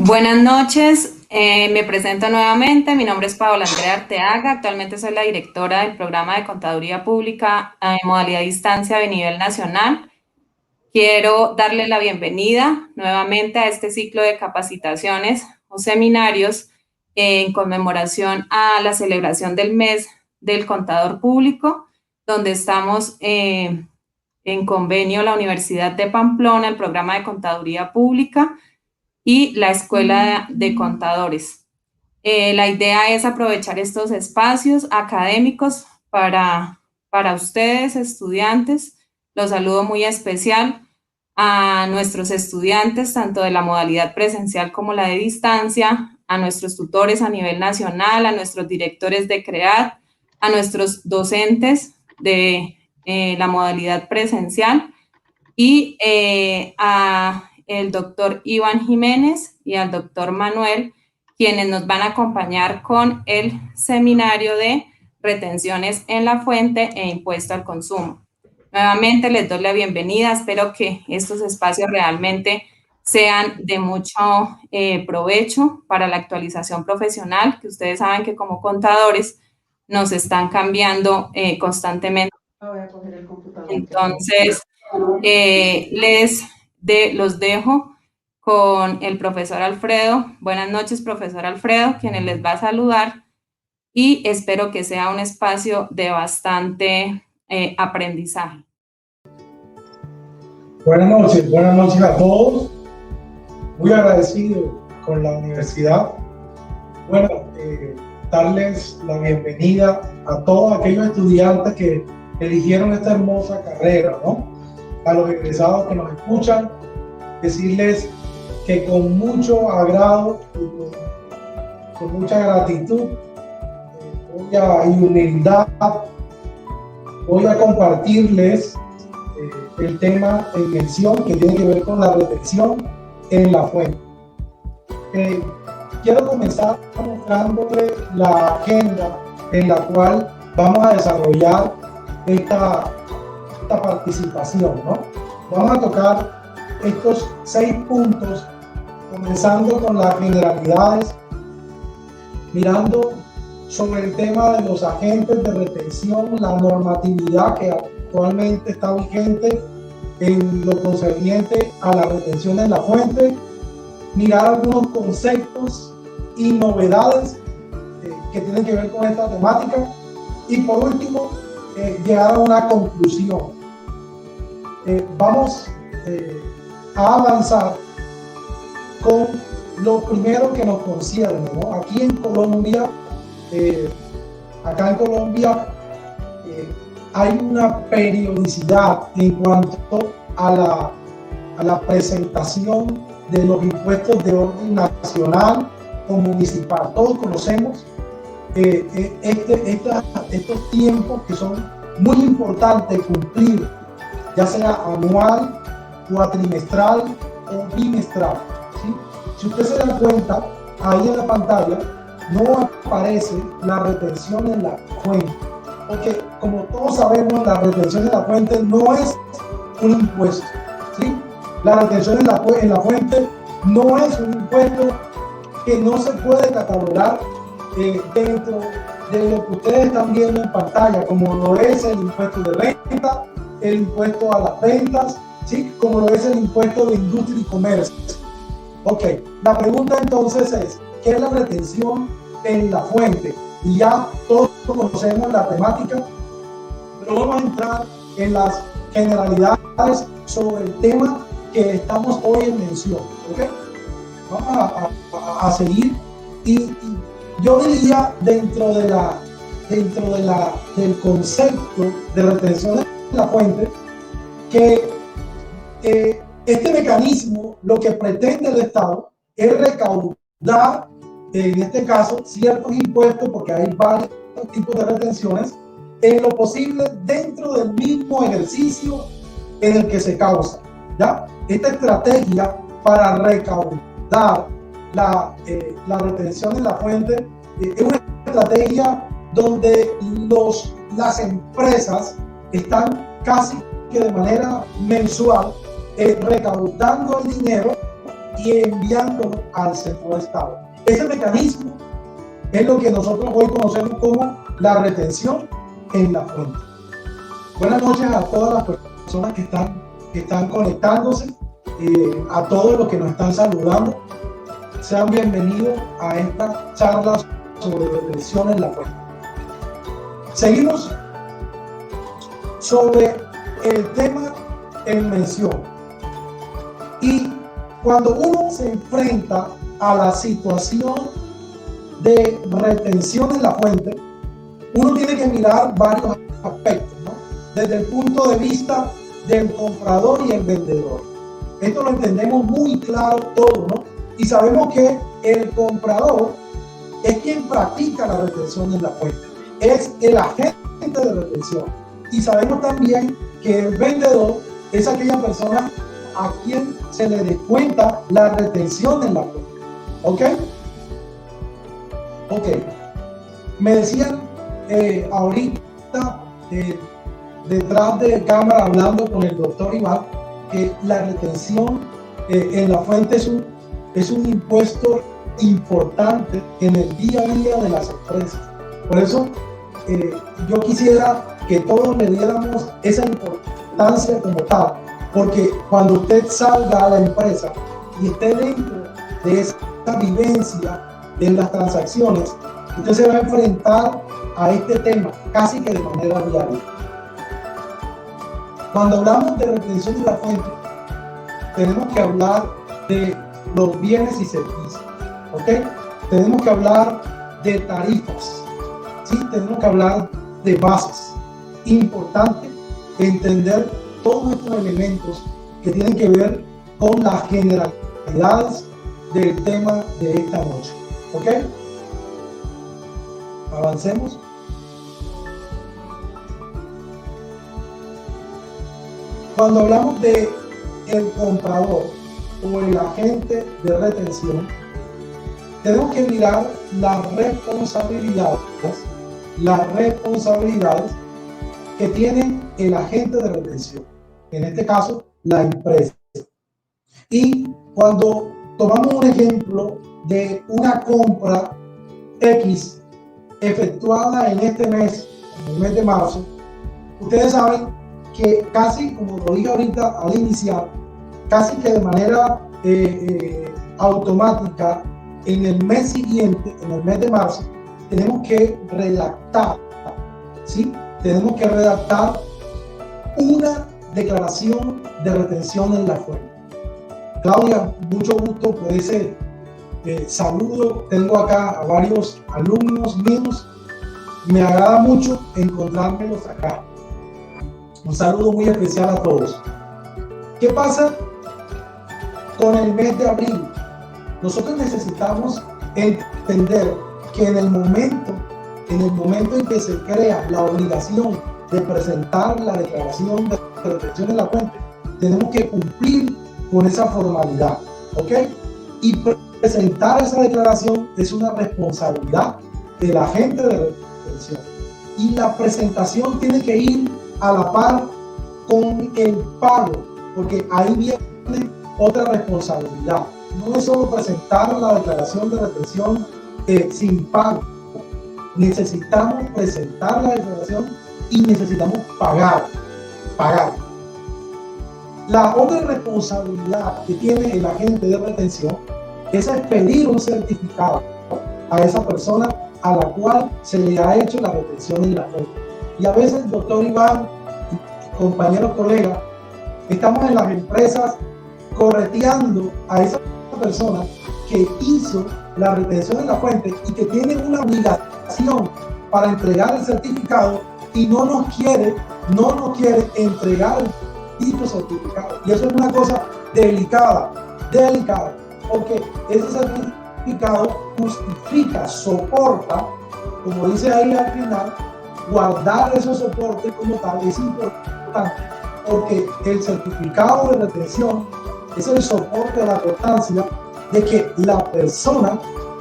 Buenas noches, me presento nuevamente. Mi nombre es Paola Andrea Arteaga. Actualmente soy la directora del programa de Contaduría Pública en modalidad distancia de nivel nacional. Quiero darle la bienvenida nuevamente a este ciclo de capacitaciones o seminarios en conmemoración a la celebración del mes del contador público, donde estamos en convenio la Universidad de Pamplona, el programa de Contaduría Pública y la Escuela de Contadores. La idea es aprovechar estos espacios académicos para ustedes, estudiantes. Los saludo muy especial a nuestros estudiantes, tanto de la modalidad presencial como la de distancia, a nuestros tutores a nivel nacional, a nuestros directores de CREAD, a nuestros docentes de la modalidad presencial y a el doctor Iván Jiménez y al doctor Manuel, quienes nos van a acompañar con el seminario de retenciones en la fuente e impuesto al consumo. Nuevamente les doy la bienvenida, espero que estos espacios realmente sean de mucho provecho para la actualización profesional, que ustedes saben que como contadores nos están cambiando constantemente. Entonces, los dejo con el profesor Alfredo. Buenas noches, profesor Alfredo, quien les va a saludar y espero que sea un espacio de bastante aprendizaje. Buenas noches a todos. Muy agradecido con la universidad. Bueno, darles la bienvenida a todos aquellos estudiantes que eligieron esta hermosa carrera, ¿no? A los egresados que nos escuchan, decirles que con mucho agrado y con mucha gratitud y humildad voy a compartirles el tema en mención que tiene que ver con la retención en la fuente. Quiero comenzar mostrándoles la agenda en la cual vamos a desarrollar esta participación, ¿no? Vamos a tocar estos 6 puntos, comenzando con las generalidades, mirando sobre el tema de los agentes de retención, la normatividad que actualmente está vigente en lo concerniente a la retención en la fuente, mirar algunos conceptos y novedades que tienen que ver con esta temática y por último llegar a una conclusión. Vamos a avanzar con lo primero que nos concierne, ¿no? Aquí en Colombia, hay una periodicidad en cuanto a la presentación de los impuestos de orden nacional o municipal. Todos conocemos estos tiempos que son muy importantes cumplir, ya sea anual, cuatrimestral o bimestral, ¿sí? Si usted se da cuenta, ahí en la pantalla no aparece la retención en la fuente, porque como todos sabemos, la retención en la fuente no es un impuesto, ¿sí? La retención en la fuente no es un impuesto que no se puede catalogar dentro de lo que ustedes están viendo en pantalla, como lo es el impuesto de renta, el impuesto a las ventas, ¿sí? Como lo es el impuesto de industria y comercio. Ok, la pregunta entonces es, ¿qué es la retención en la fuente? Y ya todos conocemos la temática, pero vamos a entrar en las generalidades sobre el tema que estamos hoy en mención, ¿ok? Vamos a seguir y yo diría dentro del concepto de retención en la fuente que este mecanismo lo que pretende el Estado es recaudar, en este caso, ciertos impuestos, porque hay varios tipos de retenciones, en lo posible dentro del mismo ejercicio en el que se causa, ¿ya? Esta estrategia para recaudar la retención en la fuente es una estrategia donde las empresas están casi que de manera mensual recaudando el dinero y enviándolo al centro de estado. Ese mecanismo es lo que nosotros hoy conocemos como la retención en la fuente. Buenas noches a todas las personas que están conectándose, a todos los que nos están saludando. Sean bienvenidos a esta charla sobre retención en la fuente. Seguimos sobre el tema en mención. Y cuando uno se enfrenta a la situación de retención en la fuente, uno tiene que mirar varios aspectos, ¿no? Desde el punto de vista del comprador y el vendedor. Esto lo entendemos muy claro todos, ¿no? Y sabemos que el comprador es quien practica la retención en la fuente, es el agente de retención. Y sabemos también que el vendedor es aquella persona a quien se le descuenta la retención en la fuente. ¿Ok? Ok. Me decían ahorita, detrás de cámara, hablando con el doctor Iván, que la retención en la fuente es un impuesto importante en el día a día de las empresas. Por eso yo quisiera que todos le diéramos esa importancia como tal, porque cuando usted salga a la empresa y esté dentro de esa vivencia de las transacciones, usted se va a enfrentar a este tema casi que de manera diaria. Cuando hablamos de retención de la fuente, tenemos que hablar de los bienes y servicios, ¿ok? Tenemos que hablar de tarifas, ¿sí? Tenemos que hablar de bases. Importante entender todos estos elementos que tienen que ver con las generalidades del tema de esta noche, ¿ok? Avancemos. Cuando hablamos de el comprador o el agente de retención, tenemos que mirar las responsabilidades que tiene el agente de retención, en este caso la empresa. Y cuando tomamos un ejemplo de una compra X efectuada en este mes, en el mes de marzo, ustedes saben que casi, como lo dije ahorita al iniciar, casi que de manera automática, en el mes siguiente, en el mes de marzo, tenemos que redactar, ¿sí? Tenemos que redactar una declaración de retención en la fuente. Claudia, mucho gusto por ese saludo. Tengo acá a varios alumnos míos. Me agrada mucho encontrármelos acá. Un saludo muy especial a todos. ¿Qué pasa con el mes de abril? Nosotros necesitamos entender que en el momento en que se crea la obligación de presentar la declaración de retención en la fuente, tenemos que cumplir con esa formalidad, ¿ok? Y presentar esa declaración es una responsabilidad del agente de retención. Y la presentación tiene que ir a la par con el pago, porque ahí viene otra responsabilidad. No es solo presentar la declaración de retención sin pago. Necesitamos presentar la declaración y necesitamos pagar. La otra responsabilidad que tiene el agente de retención es expedir un certificado a esa persona a la cual se le ha hecho la retención en la fuente. Y a veces, doctor Iván, compañeros, colegas, estamos en las empresas correteando a esa persona que hizo la retención en la fuente y que tiene una obligación para entregar el certificado y no nos quiere entregar el dicho certificado. Y eso es una cosa delicada, porque ese certificado justifica, soporta, como dice ahí al final, guardar esos soportes como tal es importante, porque el certificado de retención es el soporte de la constancia de que la persona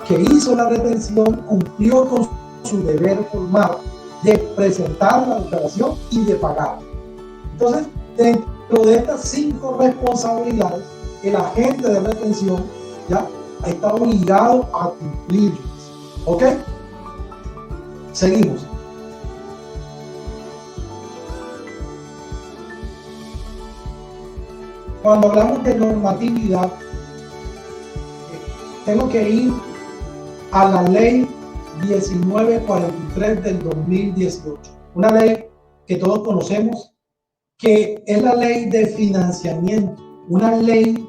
que hizo la retención cumplió con su deber formal de presentar la declaración y de pagar. Entonces, dentro de estas 5 responsabilidades el agente de retención ya está obligado a cumplirlas. ¿Ok? Seguimos. Cuando hablamos de normatividad, tengo que ir a la ley 1943 del 2018, una ley que todos conocemos, que es la ley de financiamiento, una ley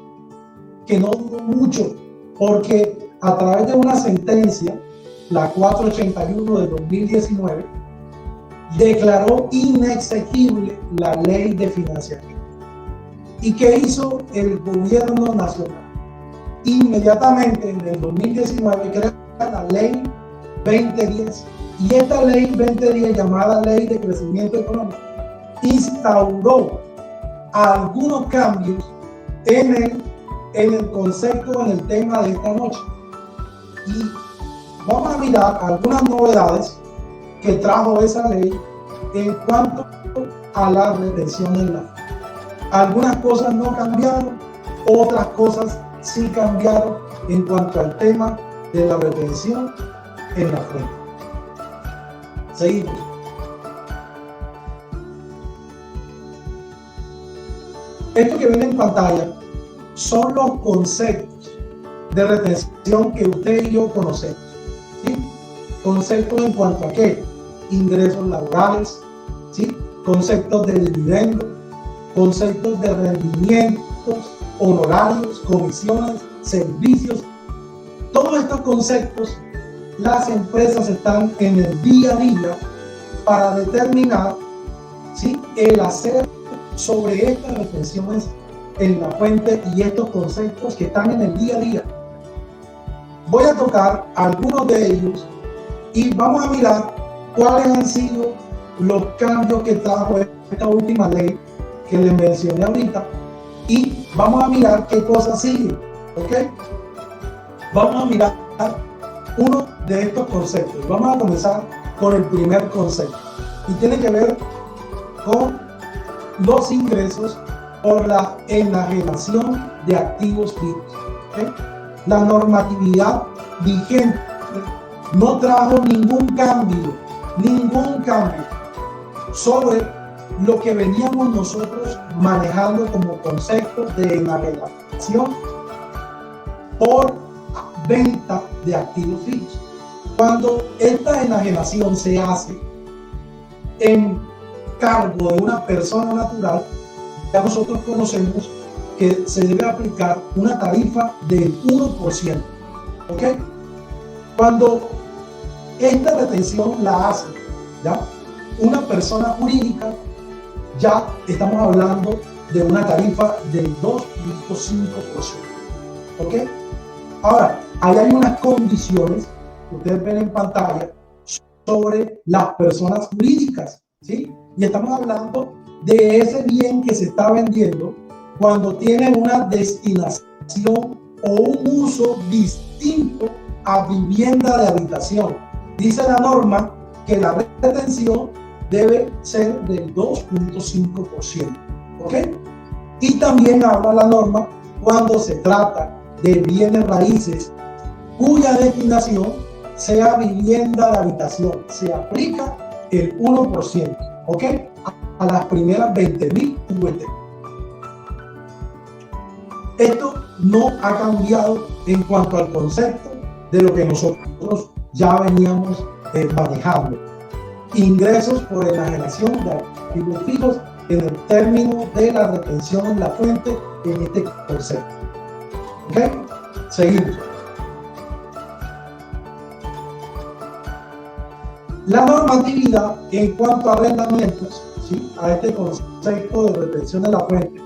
que no duró mucho, porque a través de una sentencia, la 481 del 2019, declaró inexequible la ley de financiamiento. ¿Y qué hizo el gobierno nacional? Inmediatamente en el 2019 crea la ley 2010, y esta ley 2010, llamada Ley de Crecimiento Económico, instauró algunos cambios en el concepto, en el tema de esta noche. Y vamos a mirar algunas novedades que trajo esa ley en cuanto a la retención en la fuente. Algunas cosas no cambiaron, otras cosas sí cambiaron en cuanto al tema de la retención en la fuente. Seguimos. Esto que viene en pantalla son los conceptos de retención que usted y yo conocemos, ¿sí? Conceptos en cuanto a qué: ingresos laborales, ¿sí? Conceptos de dividendo, conceptos de rendimientos, honorarios, comisiones, servicios. Todos estos conceptos, las empresas están en el día a día para determinar, ¿sí?, el hacer sobre estas retenciones en la fuente y estos conceptos que están en el día a día. Voy a tocar algunos de ellos y vamos a mirar cuáles han sido los cambios que trajo esta última ley que les mencioné ahorita, y vamos a mirar qué cosas siguen. ¿Ok? Vamos a mirar uno de estos conceptos. Vamos a comenzar con el primer concepto y tiene que ver con los ingresos por la enajenación de activos fijos. ¿Okay? La normatividad vigente no trajo ningún cambio sobre lo que veníamos nosotros manejando como concepto de enajenación por venta de activos fijos. Cuando esta enajenación se hace en cargo de una persona natural, ya nosotros conocemos que se debe aplicar una tarifa del 1%. ¿Ok? Cuando esta retención la hace ¿ya? una persona jurídica, ya estamos hablando de una tarifa del 2.5%. ¿Ok? Ahora, ahí hay unas condiciones que ustedes ven en pantalla sobre las personas jurídicas, ¿sí? Y estamos hablando de ese bien que se está vendiendo cuando tiene una destinación o un uso distinto a vivienda de habitación. Dice la norma que la retención debe ser del 2.5%. ¿Ok? Y también habla la norma cuando se trata de bienes raíces cuya destinación sea vivienda de habitación. Se aplica el 1%. ¿Ok? A las primeras 20.000 VT. Esto no ha cambiado en cuanto al concepto de lo que nosotros ya veníamos manejando. Ingresos por enajenación de activos fijos en el término de la retención en la fuente en este concepto. ¿Ok? Seguimos. La normatividad en cuanto a arrendamientos, ¿sí?, a este concepto de retención de la fuente,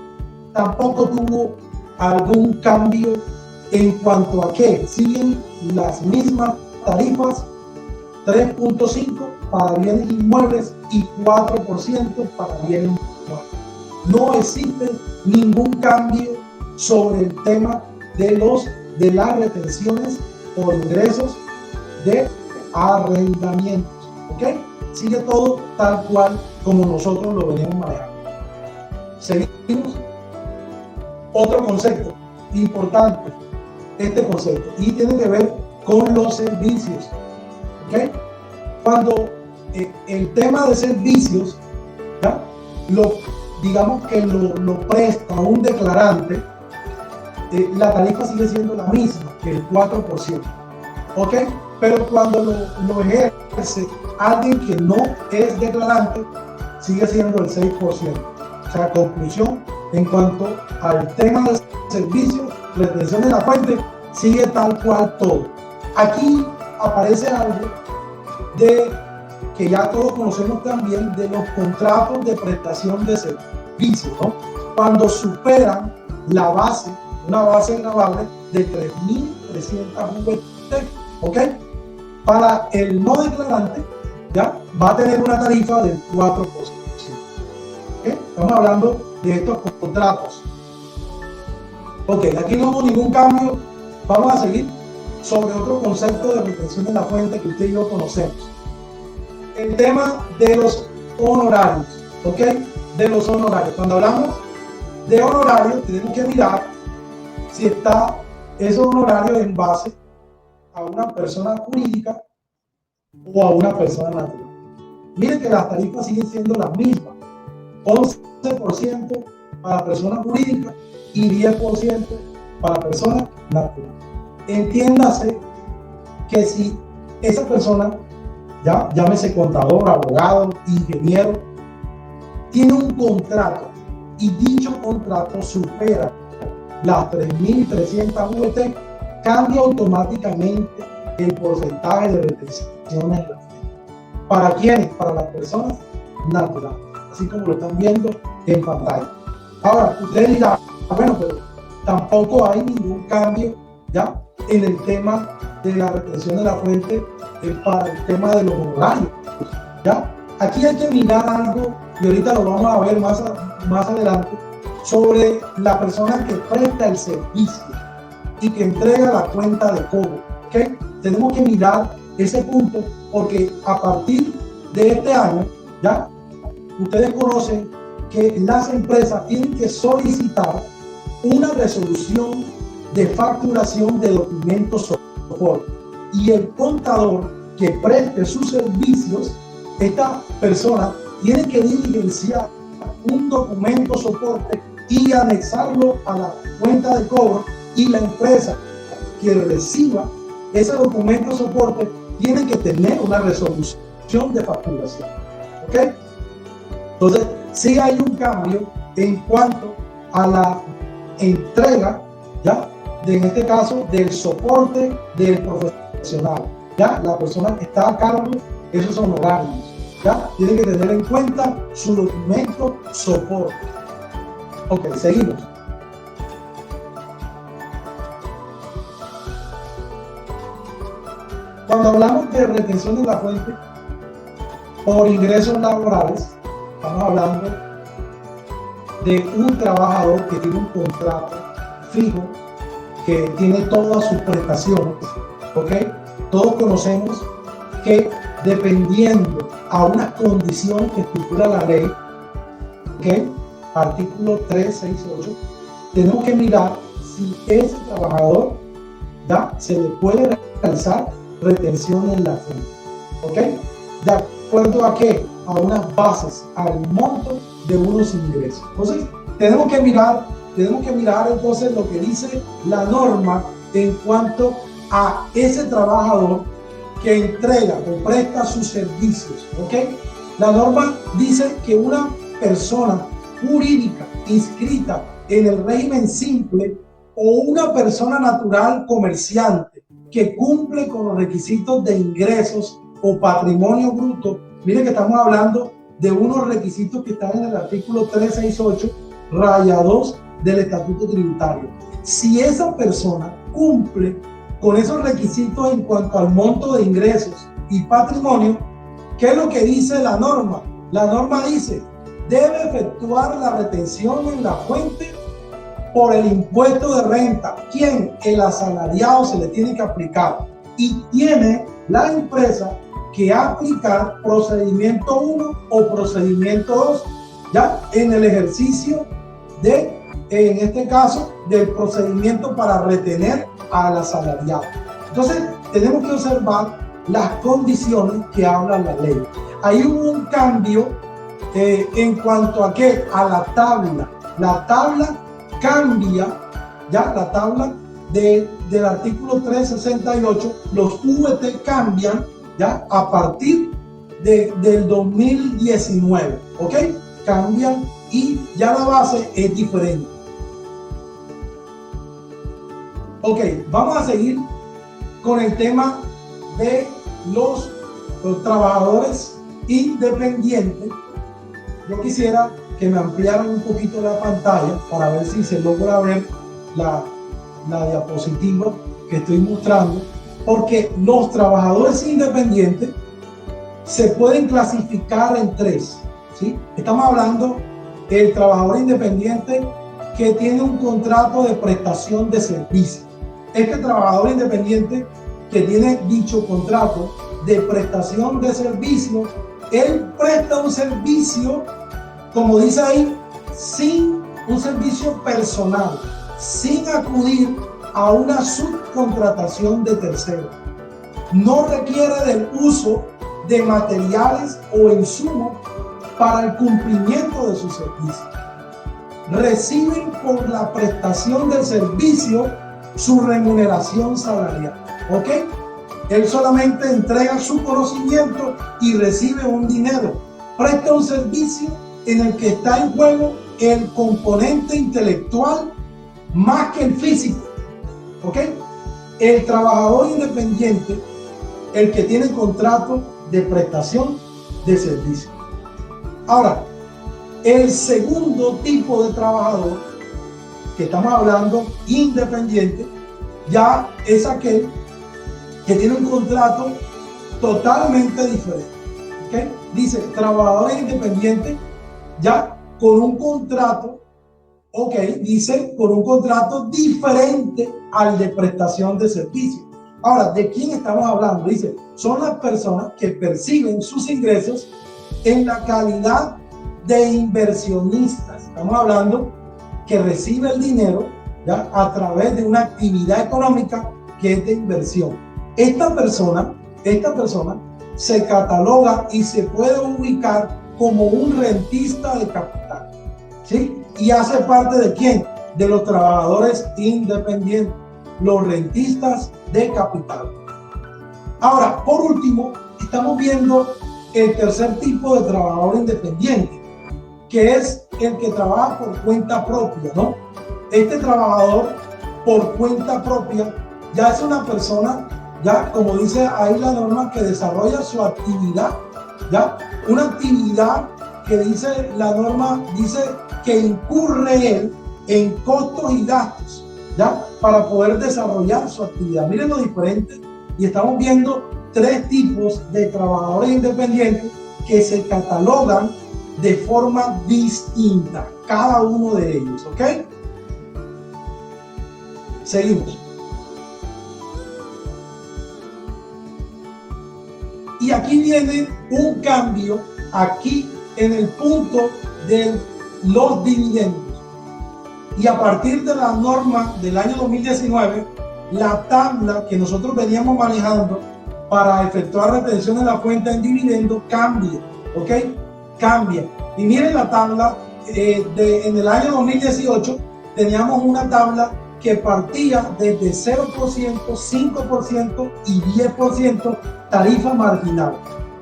tampoco tuvo algún cambio en cuanto a que siguen las mismas tarifas, 3.5 para bienes inmuebles y 4% para bienes inmuebles. No existe ningún cambio sobre el tema de las retenciones por ingresos de arrendamientos. ¿Ok? Sigue todo tal cual como nosotros lo venimos manejando. Seguimos. Otro concepto, importante este concepto y tiene que ver con los servicios. ¿Okay? Cuando el tema de servicios, ¿ya? Digamos que lo presta un declarante, la tarifa sigue siendo la misma, que el 4%. ¿Ok? Pero cuando lo ejerce alguien que no es declarante, sigue siendo el 6%. O sea, conclusión, en cuanto al tema de servicios, retención de la fuente, sigue tal cual todo. Aquí aparece algo que ya todos conocemos también, de los contratos de prestación de servicios, ¿no? Cuando superan la base, una base gravable de 3.300 VT, ¿ok? Para el no declarante, ya va a tener una tarifa del 4%. ¿Okay? Estamos hablando de estos contratos. Ok, aquí no hubo ningún cambio. Vamos a seguir sobre otro concepto de retención de la fuente que usted y yo conocemos. El tema de los honorarios, ¿ok? De los honorarios. Cuando hablamos de honorarios, tenemos que mirar si está esos honorarios en base a una persona jurídica o a una persona natural. Miren que las tarifas siguen siendo las mismas. 11% para personas jurídicas y 10% para personas naturales. Entiéndase que si esa persona, ya llámese contador, abogado, ingeniero, tiene un contrato y dicho contrato supera las 3.300 VT, cambia automáticamente el porcentaje de retención en la fuente. ¿Para quiénes? Para las personas naturales, así como lo están viendo en pantalla. Ahora, ustedes dirán, bueno, pero tampoco hay ningún cambio ya en el tema de la retención de la fuente para el tema de los honorarios. ¿Ya? Aquí hay que mirar algo, y ahorita lo vamos a ver más adelante, sobre la persona que presta el servicio y que entrega la cuenta de cobro. ¿Okay? Tenemos que mirar ese punto porque a partir de este año, ya ustedes conocen que las empresas tienen que solicitar una resolución de facturación de documentos soporte, y el contador que preste sus servicios, esta persona tiene que diligenciar un documento soporte y anexarlo a la cuenta de cobro, y la empresa que reciba ese documento soporte tiene que tener una resolución de facturación. ¿Ok? Entonces, sí hay un cambio en cuanto a la entrega, ¿ya? En este caso, del soporte del profesional, ¿ya? La persona que está a cargo de esos honorarios, ¿ya? Tiene que tener en cuenta su documento soporte. Ok, seguimos. Cuando hablamos de retención de la fuente por ingresos laborales, estamos hablando de un trabajador que tiene un contrato fijo, que tiene todas sus prestaciones, ¿ok? Todos conocemos que dependiendo a unas condiciones que estipula la ley, ¿ok? Artículo 368, tenemos que mirar si ese trabajador ya se le puede realizar retención en la fuente, ¿ok? ¿De acuerdo a qué? A unas bases, al monto de unos ingresos. Entonces, tenemos que mirar entonces lo que dice la norma en cuanto a ese trabajador que entrega o presta sus servicios, ¿ok? La norma dice que una persona jurídica inscrita en el régimen simple o una persona natural comerciante que cumple con los requisitos de ingresos o patrimonio bruto, miren que estamos hablando de unos requisitos que están en el artículo 368, raya 2 del Estatuto Tributario. Si esa persona cumple con esos requisitos en cuanto al monto de ingresos y patrimonio, ¿qué es lo que dice la norma? La norma dice, debe efectuar la retención en la fuente por el impuesto de renta. ¿Quién? El asalariado se le tiene que aplicar, y tiene la empresa que aplicar procedimiento 1 o procedimiento 2, ya en el ejercicio de en este caso, del procedimiento para retener al asalariado. Entonces, tenemos que observar las condiciones que habla la ley. Ahí hubo un cambio en cuanto a qué, a la tabla. La tabla cambia, ya la tabla del artículo 368, los VT cambian ya a partir del 2019, ¿ok? Cambian y ya la base es diferente. Ok, vamos a seguir con el tema de los trabajadores independientes. Yo quisiera que me ampliaran un poquito la pantalla para ver si se logra ver la diapositiva que estoy mostrando, porque los trabajadores independientes se pueden clasificar en tres, ¿sí? Estamos hablando del trabajador independiente que tiene un contrato de prestación de servicio. Este trabajador independiente que tiene dicho contrato de prestación de servicio, él presta un servicio, como dice ahí, sin un servicio personal, sin acudir a una subcontratación de terceros. No requiere del uso de materiales o insumos para el cumplimiento de su servicio. Reciben por la prestación del servicio su remuneración salarial, ¿ok? Él solamente entrega su conocimiento y recibe un dinero. Presta un servicio en el que está en juego el componente intelectual más que el físico, ¿ok? El trabajador independiente, el que tiene contrato de prestación de servicio. Ahora, el segundo tipo de trabajador que estamos hablando, independiente, ya es aquel que tiene un contrato totalmente diferente, ¿okay? Dice, trabajador independiente ya con un contrato, ok, dice, con un contrato diferente al de prestación de servicio. Ahora, ¿de quién estamos hablando? Dice, son las personas que perciben sus ingresos en la calidad de inversionistas. Estamos hablando que recibe el dinero ya a través de una actividad económica que es de inversión. Esta persona se cataloga y se puede ubicar como un rentista de capital, ¿sí? Y hace parte ¿de quién? De los trabajadores independientes, los rentistas de capital. Ahora, por último, estamos viendo el tercer tipo de trabajador independiente, que es el que trabaja por cuenta propia, ¿no? Este trabajador por cuenta propia ya es una persona, ya como dice ahí la norma, que desarrolla su actividad, ya una actividad que dice la norma, dice que incurre él en costos y gastos, ya para poder desarrollar su actividad. Miren lo diferente, y estamos viendo tres tipos de trabajadores independientes que se catalogan de forma distinta, cada uno de ellos, ¿ok? Seguimos. Y aquí viene un cambio, aquí en el punto de los dividendos. Y a partir de la norma del año 2019, la tabla que nosotros veníamos manejando para efectuar retención de la cuenta en dividendos cambia, ¿ok? Cambia. Y miren la tabla, en el año 2018 teníamos una tabla que partía desde 0%, 5% y 10% tarifa marginal.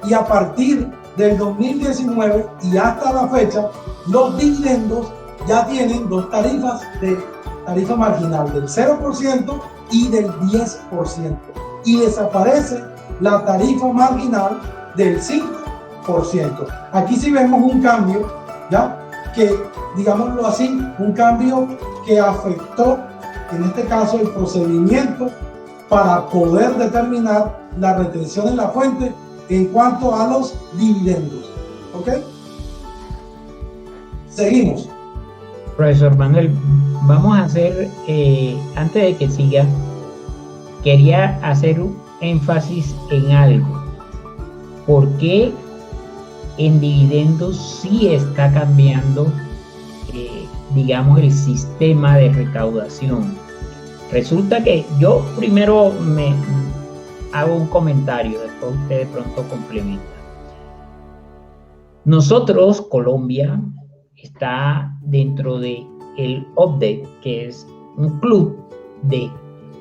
Y a partir del 2019 y hasta la fecha, los dividendos ya tienen dos tarifas de tarifa marginal, del 0% y del 10%. Y desaparece la tarifa marginal del 5%. Aquí sí vemos un cambio, ¿ya? Que, digámoslo así, un cambio que afectó, en este caso, el procedimiento para poder determinar la retención en la fuente en cuanto a los dividendos. ¿Ok? Seguimos. Profesor Manuel, vamos a hacer, antes de que siga, quería hacer un énfasis en algo. ¿Por qué en dividendos sí está cambiando digamos, el sistema de recaudación. Resulta que yo primero me hago un comentario, después usted de pronto complementa. Nosotros, Colombia, está dentro de el OCDE, que es un club de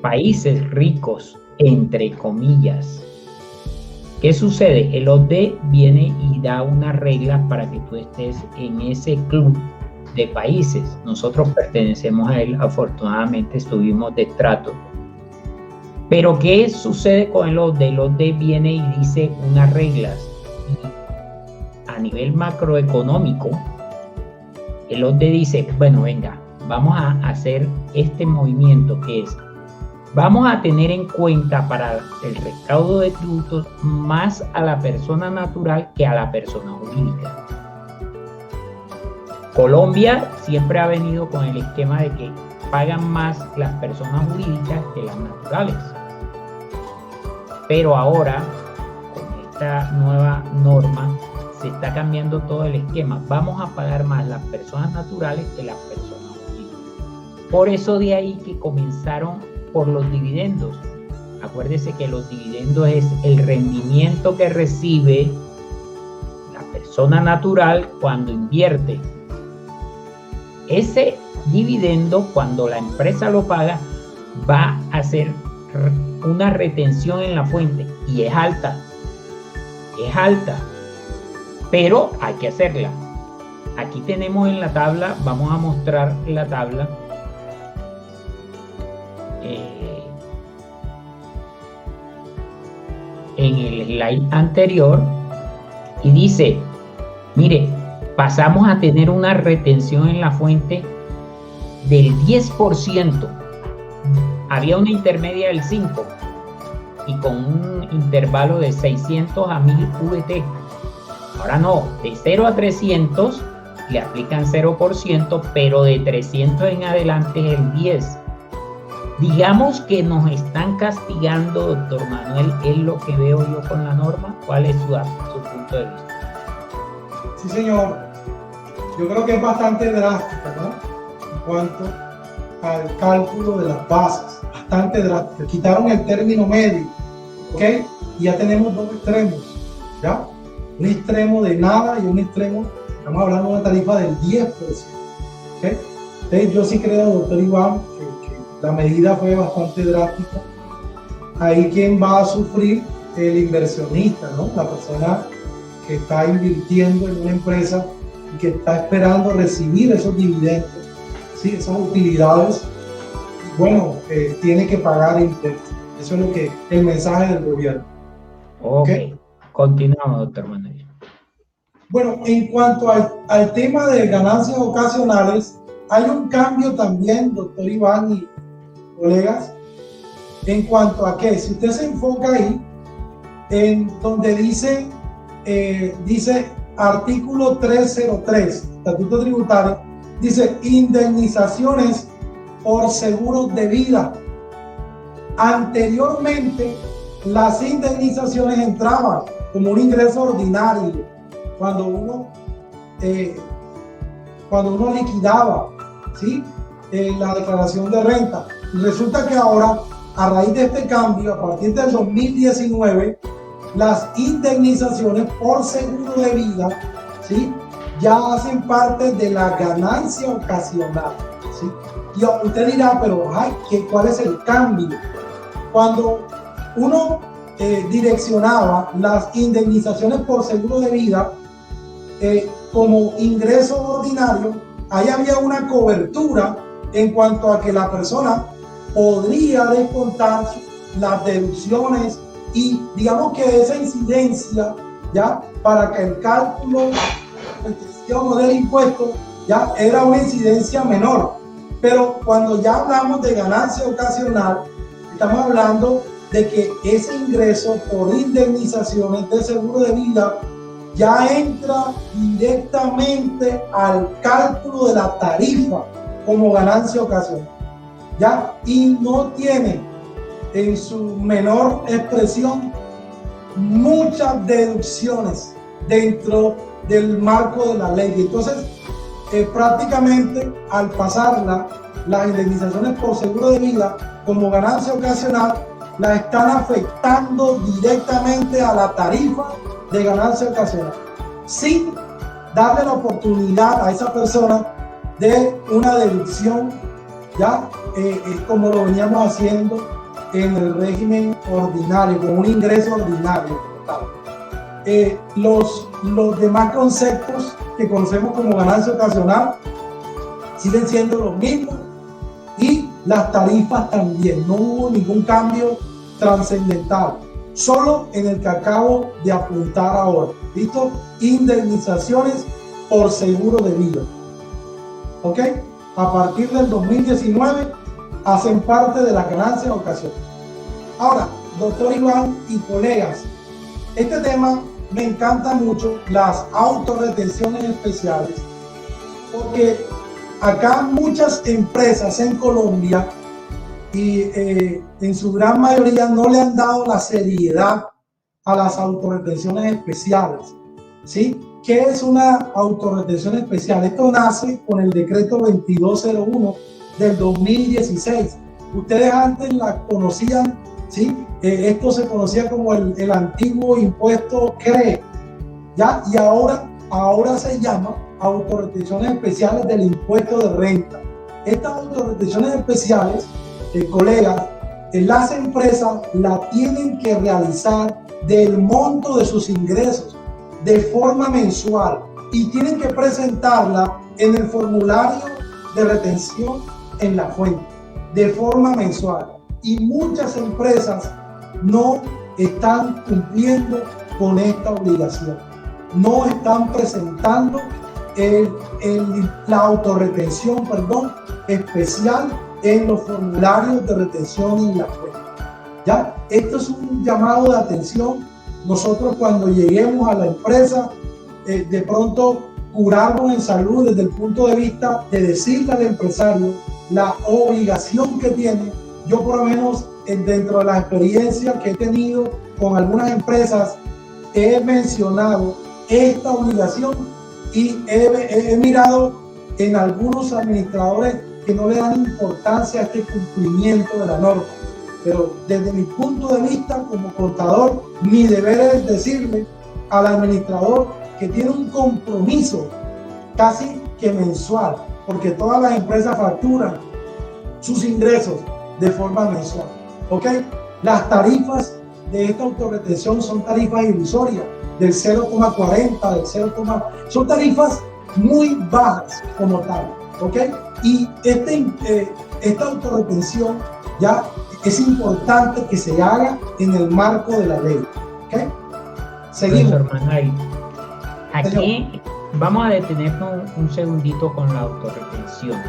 países ricos, entre comillas. ¿Qué sucede? El OCDE viene y da unas reglas para que tú estés en ese club de países. Nosotros pertenecemos a él, afortunadamente estuvimos de trato. Pero ¿qué sucede con el OCDE? El OCDE viene y dice unas reglas. Y a nivel macroeconómico, el OCDE dice, bueno, venga, vamos a hacer este movimiento que es, vamos a tener en cuenta para el recaudo de tributos más a la persona natural que a la persona jurídica. Colombia siempre ha venido con el esquema de que pagan más las personas jurídicas que las naturales. Pero ahora, con esta nueva norma, se está cambiando todo el esquema. Vamos a pagar más las personas naturales que las personas jurídicas. Por eso de ahí que comenzaron por los dividendos. Acuérdese que los dividendos es el rendimiento que recibe la persona natural cuando invierte. Ese dividendo, cuando la empresa lo paga, va a hacer una retención en la fuente y es alta, pero hay que hacerla. Aquí tenemos en la tabla, vamos a mostrar la tabla. En el slide anterior, y dice, mire, pasamos a tener una retención en la fuente del 10%. Había una intermedia del 5% y con un intervalo de 600 a 1000 VT. Ahora no, de 0 a 300 le aplican 0%, pero de 300 en adelante es el 10%. Digamos que nos están castigando, doctor Manuel, es lo que veo yo con la norma. ¿Cuál es su punto de vista? Sí, señor. Yo creo que es bastante drástica, ¿no? En cuanto al cálculo de las bases, bastante drástica. Quitaron el término medio, ¿ok? Y ya tenemos dos extremos, ¿ya? Un extremo de nada y un extremo, estamos hablando de una tarifa del 10%, ¿ok? Entonces yo sí creo, doctor Iván, que la medida fue bastante drástica. Ahí quien va a sufrir, el inversionista, ¿no? La persona que está invirtiendo en una empresa y que está esperando recibir esos dividendos, ¿sí? Esas utilidades, bueno, tiene que pagar impuestos. Eso es lo que el mensaje del gobierno. ¿Okay? Continuamos, doctor Manuel. Bueno, en cuanto al tema de ganancias ocasionales, hay un cambio también, doctor Iván y colegas, en cuanto a que si usted se enfoca ahí, en donde dice artículo 303, Estatuto Tributario, dice indemnizaciones por seguros de vida. Anteriormente, las indemnizaciones entraban como un ingreso ordinario cuando uno liquidaba, ¿sí? La declaración de renta. Y resulta que ahora, a raíz de este cambio, a partir del 2019, las indemnizaciones por seguro de vida, ¿sí? Ya hacen parte de la ganancia ocasional, ¿sí? Y usted dirá, pero ay, ¿cuál es el cambio? Cuando uno direccionaba las indemnizaciones por seguro de vida como ingreso ordinario, ahí había una cobertura en cuanto a que la persona podría descontar las deducciones y digamos que esa incidencia, ya, para que el cálculo del impuesto ya era una incidencia menor. Pero cuando ya hablamos de ganancia ocasional, estamos hablando de que ese ingreso por indemnizaciones de seguro de vida ya entra directamente al cálculo de la tarifa como ganancia ocasional, ¿ya? Y no tiene en su menor expresión muchas deducciones dentro del marco de la ley. Entonces, prácticamente al pasarla, las indemnizaciones por seguro de vida como ganancia ocasional la están afectando directamente a la tarifa de ganancia ocasional, sin darle la oportunidad a esa persona de una deducción, ya como lo veníamos haciendo en el régimen ordinario, con un ingreso ordinario. Los demás conceptos que conocemos como ganancia ocasional siguen siendo los mismos, y las tarifas también. No hubo ningún cambio trascendental, solo en el que acabo de apuntar ahora. ¿Listo? Indemnizaciones por seguro de vida. ¿Ok? A partir del 2019 hacen parte de la ganancia ocasional. Ahora, doctor Iván y colegas, este tema me encanta mucho, las autorretenciones especiales, porque acá muchas empresas en Colombia y en su gran mayoría no le han dado la seriedad a las autorretenciones especiales, ¿sí? ¿Qué es una autorretención especial? Esto nace con el decreto 2201 del 2016. Ustedes antes la conocían, ¿sí? Esto se conocía como el antiguo impuesto CRE, ¿ya? Y ahora se llama autorretenciones especiales del impuesto de renta. Estas autorretenciones especiales, colegas, las empresas la tienen que realizar del monto de sus ingresos de forma mensual, y tienen que presentarla en el formulario de retención en la fuente de forma mensual. Y muchas empresas no están cumpliendo con esta obligación, no están presentando la autorretención, especial en los formularios de retención en la fuente. ¿Ya? Esto es un llamado de atención. Nosotros, cuando lleguemos a la empresa, de pronto curarnos en salud desde el punto de vista de decirle al empresario la obligación que tiene. Yo, por lo menos, dentro de la experiencia que he tenido con algunas empresas, he mencionado esta obligación, y he mirado en algunos administradores que no le dan importancia a este cumplimiento de la norma. Pero desde mi punto de vista como contador, mi deber es decirle al administrador que tiene un compromiso casi que mensual, porque todas las empresas facturan sus ingresos de forma mensual. ¿Ok? Las tarifas de esta autorretención son tarifas irrisorias, del 0,40, del 0, son tarifas muy bajas como tal. ¿Ok? Y esta autorretención ya es importante que se haga en el marco de la ley. ¿Ok? Seguimos. Aquí vamos a detenernos un segundito con la autorretención.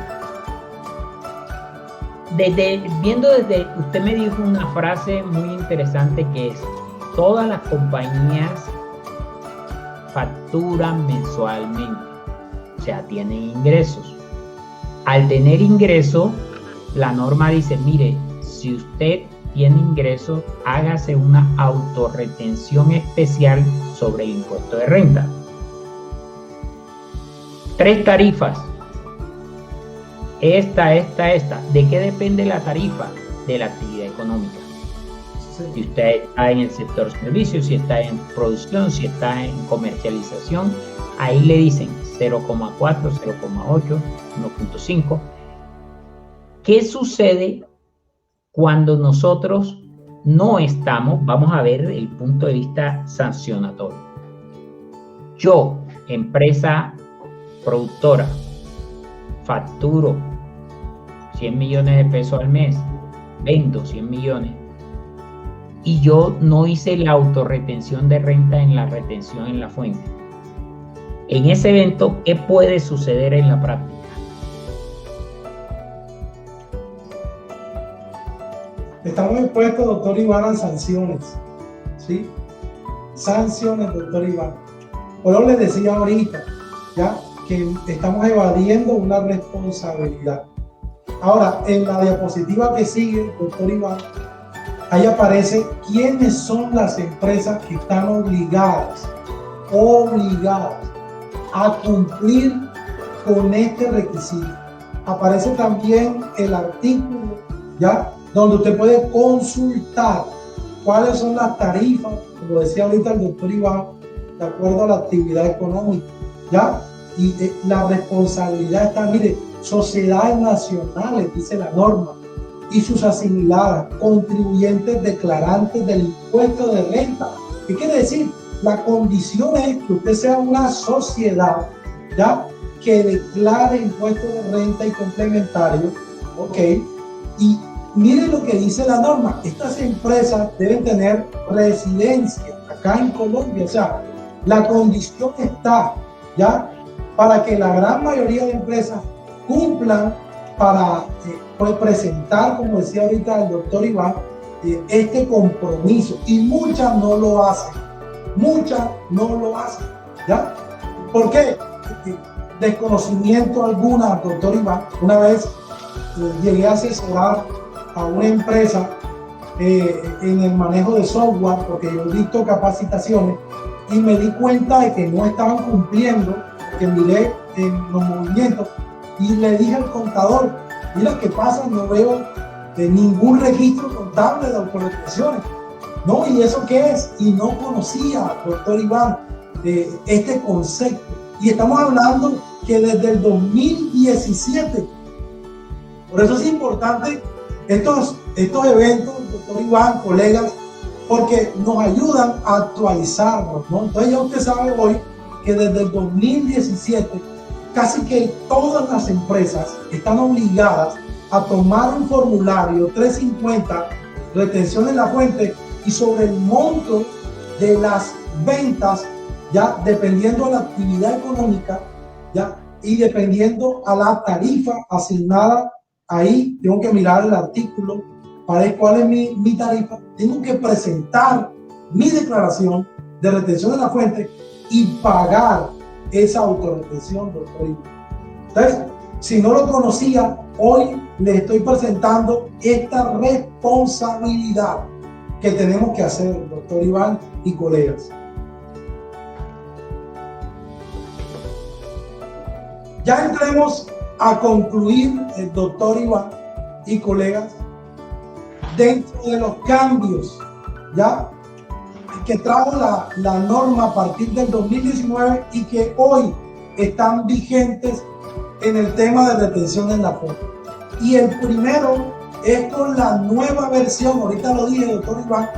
Usted me dijo una frase muy interesante, que es: todas las compañías facturan mensualmente, o sea, tienen ingresos. Al tener ingresos, la norma dice: mire, si usted tiene ingresos, hágase una autorretención especial sobre el impuesto de renta. 3 tarifas. Esta. ¿De qué depende la tarifa? De la actividad económica. Si usted está en el sector servicios, si está en producción, si está en comercialización, ahí le dicen 0,4, 0,8, 1.5. ¿Qué sucede cuando nosotros no estamos? Vamos a ver el punto de vista sancionatorio. Yo, empresa productora, facturo 100 millones de pesos al mes, vendo 100 millones, y yo no hice la autorretención de renta en la retención en la fuente. En ese evento, ¿qué puede suceder en la práctica? Estamos expuestos, doctor Iván, a sanciones, ¿sí? Sanciones, doctor Iván. Por eso les decía ahorita, ya, que estamos evadiendo una responsabilidad. Ahora, en la diapositiva que sigue, doctor Iván, ahí aparece quiénes son las empresas que están obligadas a cumplir con este requisito. Aparece también el artículo, ¿ya? Donde usted puede consultar cuáles son las tarifas, como decía ahorita el doctor Iván, de acuerdo a la actividad económica, ¿ya? Y la responsabilidad está, mire, sociedades nacionales, dice la norma, y sus asimiladas, contribuyentes declarantes del impuesto de renta. ¿Qué quiere decir? La condición es que usted sea una sociedad, ¿ya?, que declare impuestos de renta y complementario, ¿ok? Y miren lo que dice la norma. Estas empresas deben tener residencia acá en Colombia. O sea, la condición está, ¿ya?, para que la gran mayoría de empresas cumplan para pues presentar, como decía ahorita el doctor Iván, este compromiso. Y muchas no lo hacen. Muchas no lo hacen, ¿ya? ¿Por qué? Desconocimiento alguna, doctor Iván. Una vez llegué a asesorar a una empresa en el manejo de software, porque yo dicto capacitaciones, y me di cuenta de que no estaban cumpliendo, que miré en los movimientos, y le dije al contador, mira qué pasa, no veo ningún registro contable de autorizaciones. No, ¿y eso qué es? Y no conocía, doctor Iván, este concepto. Y estamos hablando que desde el 2017. Por eso es importante estos eventos, doctor Iván, colegas, porque nos ayudan a actualizarnos, ¿no? Entonces ya usted sabe hoy que desde el 2017 casi que todas las empresas están obligadas a tomar un formulario 350, retención en la fuente, y sobre el monto de las ventas, ya dependiendo de la actividad económica, ya, y dependiendo a la tarifa asignada, ahí tengo que mirar el artículo para ver cuál es mi tarifa, tengo que presentar mi declaración de retención de la fuente y pagar esa autorretención, doctor Iván. Entonces, si no lo conocía, hoy les estoy presentando esta responsabilidad que tenemos que hacer, doctor Iván y colegas. Ya entremos a concluir, el doctor Iván y colegas, dentro de los cambios, ¿ya?, que trajo la norma a partir del 2019 y que hoy están vigentes en el tema de retención en la fuente. Y el primero es con la nueva versión, ahorita lo dije, doctor Iván,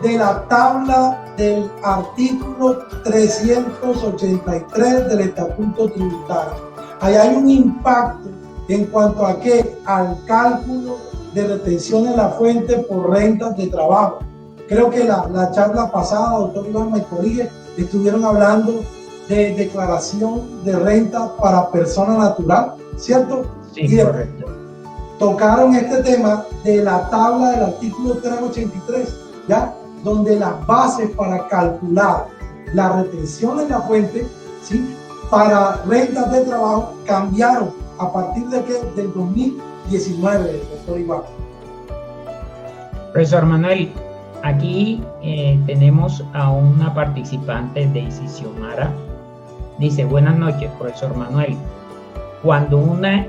de la tabla del artículo 383 del Estatuto Tributario. Ahí hay un impacto en cuanto a qué, al cálculo de retención en la fuente por rentas de trabajo. Creo que la charla pasada, doctor Iván me corrige, estuvieron hablando de declaración de renta para persona natural, ¿cierto? Sí, y correcto. Tocaron este tema de la tabla del artículo 383, ¿ya?, donde las bases para calcular la retención en la fuente, ¿sí?, para rentas de trabajo cambiaron a partir de que del 2019, doctor Iván. Profesor Manuel, aquí tenemos a una participante, Daisy Xiomara. Dice: buenas noches, profesor Manuel. Cuando una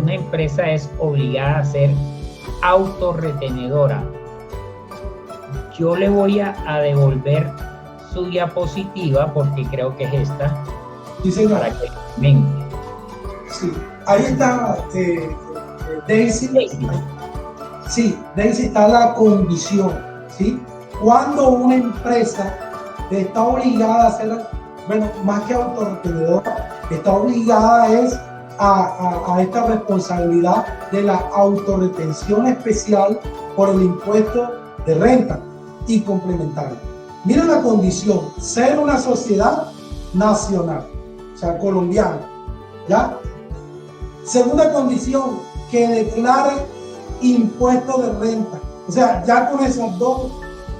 empresa es obligada a ser autorretenedora, yo le voy a devolver su diapositiva, porque creo que es esta, Sí, señor. para que mente. Sí, ahí está Daisy. Sí, Daisy, está la condición, ¿sí? Cuando una empresa está obligada a ser, bueno, más que autorretenedora, está obligada a esta responsabilidad de la autorretención especial por el impuesto de renta y complementario. Mira la condición: ser una sociedad nacional, o sea, colombiana, ¿ya? Segunda condición, que declare impuesto de renta. O sea, ya con esas dos,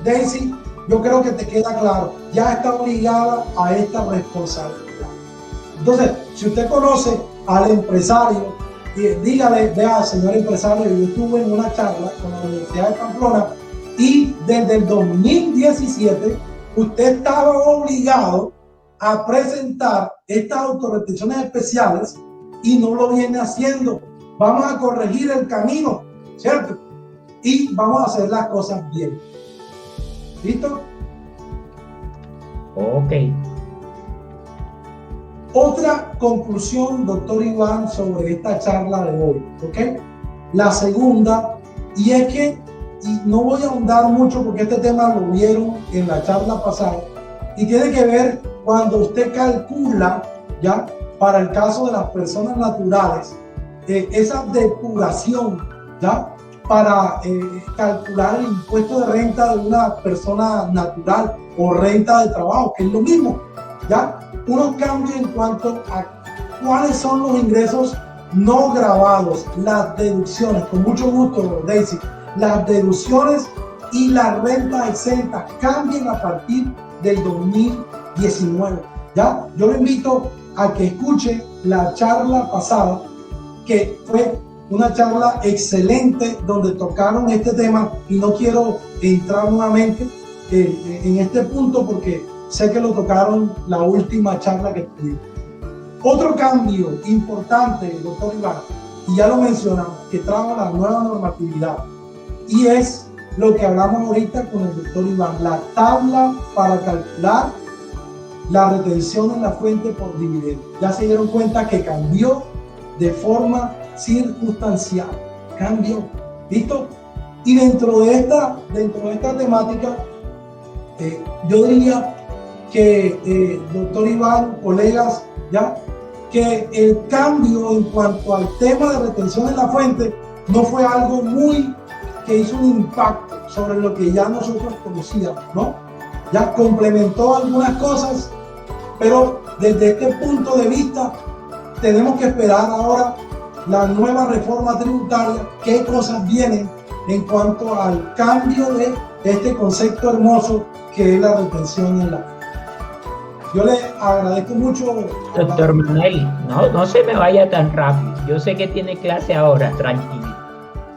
Daisy, yo creo que te queda claro, ya está obligada a esta responsabilidad. Entonces, si usted conoce al empresario, dígale: vea, señor empresario, yo estuve en una charla con la Universidad de Pamplona y desde el 2017 usted estaba obligado a presentar estas autorretenciones especiales y no lo viene haciendo. Vamos a corregir el camino, ¿cierto? Y vamos a hacer las cosas bien. ¿Listo? Ok. Otra conclusión, doctor Iván, sobre esta charla de hoy, ¿ok? La segunda, y es que, y no voy a ahondar mucho porque este tema lo vieron en la charla pasada, y tiene que ver cuando usted calcula, ¿ya? Para el caso de las personas naturales, esa depuración, ¿ya? Para calcular el impuesto de renta de una persona natural o renta de trabajo, que es lo mismo, ¿ya? Unos cambios en cuanto a cuáles son los ingresos no grabados, las deducciones, con mucho gusto, Daisy, las deducciones y las rentas exentas cambian a partir del 2019, ¿ya? Yo lo invito a que escuche la charla pasada, que fue una charla excelente donde tocaron este tema, y no quiero entrar nuevamente en este punto porque sé que lo tocaron la última charla que tuvimos. Otro cambio importante, doctor Iván, y ya lo mencionamos, que trajo la nueva normatividad, y es lo que hablamos ahorita con el doctor Iván, la tabla para calcular la retención en la fuente por dividendo. Ya se dieron cuenta que cambió de forma circunstancial, cambió, ¿listo? Y dentro de esta temática, yo diría que, doctor Iván, colegas, ya, que el cambio en cuanto al tema de retención en la fuente no fue algo que hizo un impacto sobre lo que ya nosotros conocíamos, ¿no? Ya complementó algunas cosas, pero desde este punto de vista tenemos que esperar ahora la nueva reforma tributaria, qué cosas vienen en cuanto al cambio de este concepto hermoso que es la retención en la fuente. Yo le agradezco mucho. Doctor Manuel, no se me vaya tan rápido. Yo sé que tiene clase ahora, tranquilo.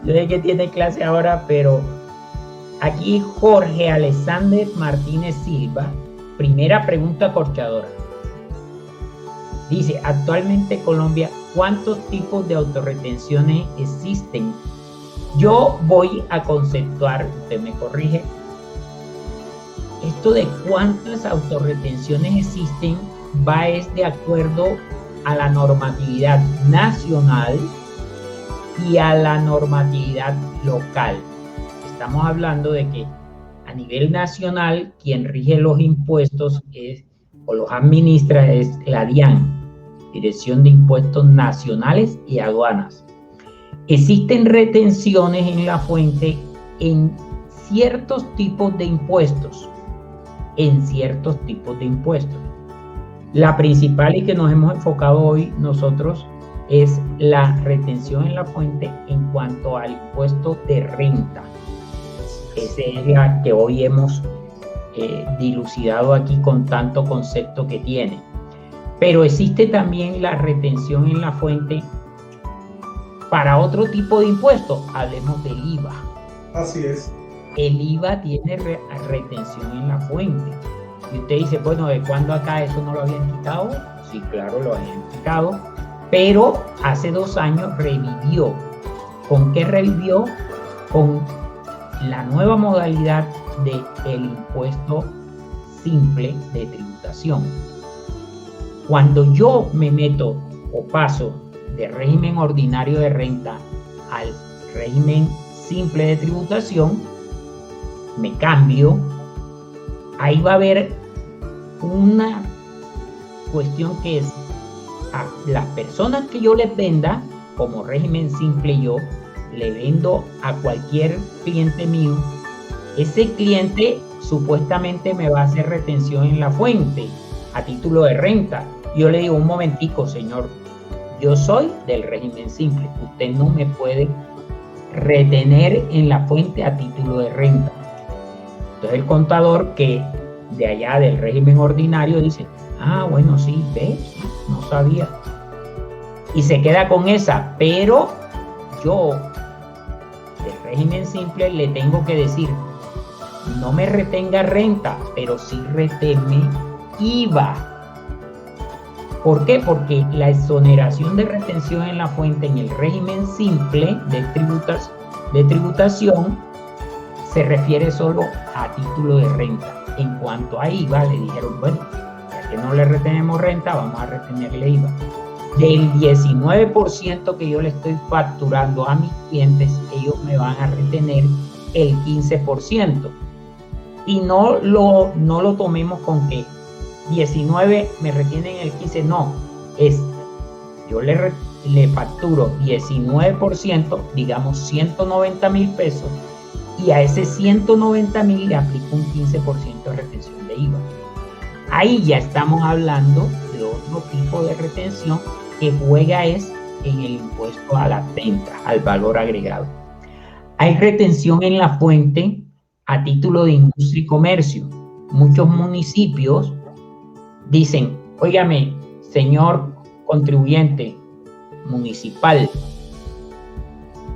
Yo sé que tiene clase ahora, pero aquí Jorge Alexander Martínez Silva, primera pregunta corchadora. Dice, actualmente en Colombia, ¿cuántos tipos de autorretenciones existen? Yo voy a conceptuar, usted me corrige, esto de cuántas autorretenciones existen va de acuerdo a la normatividad nacional y a la normatividad local. Estamos hablando de que a nivel nacional quien rige los impuestos o los administra es la DIAN, Dirección de Impuestos Nacionales y Aduanas. Existen retenciones en la fuente en ciertos tipos de impuestos. La principal y que nos hemos enfocado hoy nosotros es la retención en la fuente en cuanto al impuesto de renta. Esa es la que hoy hemos dilucidado aquí con tanto concepto que tiene. Pero existe también la retención en la fuente para otro tipo de impuestos. Hablemos del IVA. Así es. El IVA tiene retención en la fuente. Y usted dice, bueno, ¿de cuándo acá eso no lo habían quitado? Sí, claro, lo habían quitado, pero hace 2 años revivió. ¿Con qué revivió? Con la nueva modalidad del impuesto simple de tributación. Cuando yo me meto o paso de régimen ordinario de renta al régimen simple de tributación, me cambio, ahí va a haber una cuestión que es a las personas que yo les venda, como régimen simple yo, le vendo a cualquier cliente mío, ese cliente supuestamente me va a hacer retención en la fuente a título de renta. Yo le digo, un momentico, señor, yo soy del régimen simple, usted no me puede retener en la fuente a título de renta. Entonces el contador que de allá del régimen ordinario dice, ah, bueno, sí, ve, sí, no sabía. Y se queda con esa, pero yo del régimen simple le tengo que decir, no me retenga renta, pero sí reténme IVA. ¿Por qué? Porque la exoneración de retención en la fuente en el régimen simple de tributación se refiere solo a título de renta. En cuanto a IVA, le dijeron, bueno, ya que no le retenemos renta, vamos a retenerle IVA. Del 19% que yo le estoy facturando a mis clientes, ellos me van a retener el 15%. Y no lo tomemos con que 19 me retienen el 15, no, yo le facturo 19%, digamos 190,000 pesos, y a ese 190,000 le aplico un 15% de retención de IVA. Ahí ya estamos hablando de otro tipo de retención que juega en el impuesto a la venta, al valor agregado. Hay retención en la fuente a título de industria y comercio. Muchos municipios dicen, óigame, señor contribuyente municipal,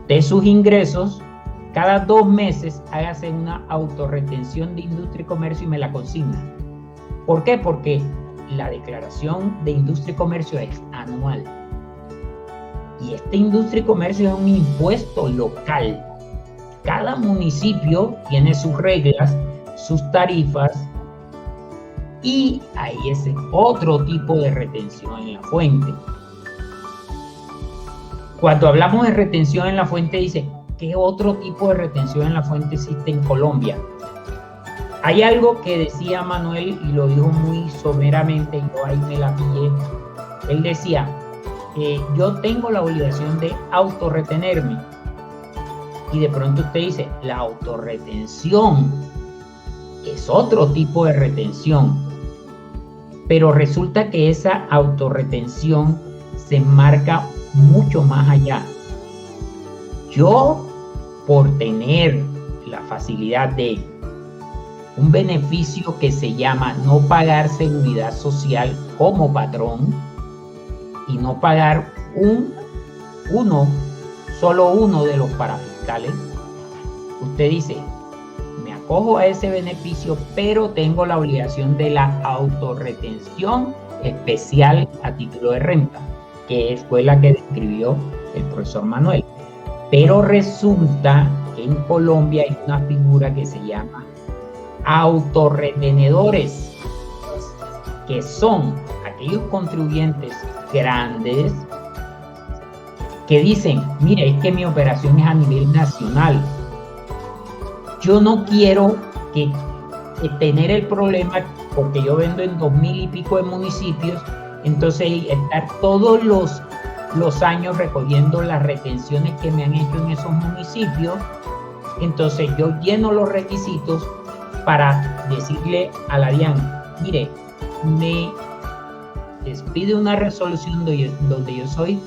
de sus ingresos, cada 2 meses hágase una autorretención de industria y comercio y me la consigna. ¿Por qué? Porque la declaración de industria y comercio es anual. Y esta industria y comercio es un impuesto local. Cada municipio tiene sus reglas, sus tarifas, y ahí es otro tipo de retención en la fuente. Cuando hablamos de retención en la fuente, dice, ¿qué otro tipo de retención en la fuente existe en Colombia? Hay algo que decía Manuel y lo dijo muy someramente, y yo ahí me la pillé. Él decía, yo tengo la obligación de autorretenerme. Y de pronto usted dice, la autorretención es otro tipo de retención. Pero resulta que esa autorretención se enmarca mucho más allá. Yo, por tener la facilidad de un beneficio que se llama no pagar seguridad social como patrón y no pagar solo uno de los parafiscales, usted dice, me acojo a ese beneficio, pero tengo la obligación de la autorretención especial a título de renta, que fue la que describió el profesor Manuel. Pero resulta que en Colombia hay una figura que se llama autorretenedores, que son aquellos contribuyentes grandes que dicen, mire, es que mi operación es a nivel nacional. Yo no quiero tener el problema porque yo vendo en 2,000 y pico de municipios, entonces estar todos los años recogiendo las retenciones que me han hecho en esos municipios. Entonces yo lleno los requisitos para decirle a la DIAN, mire, me expide una resolución donde yo soy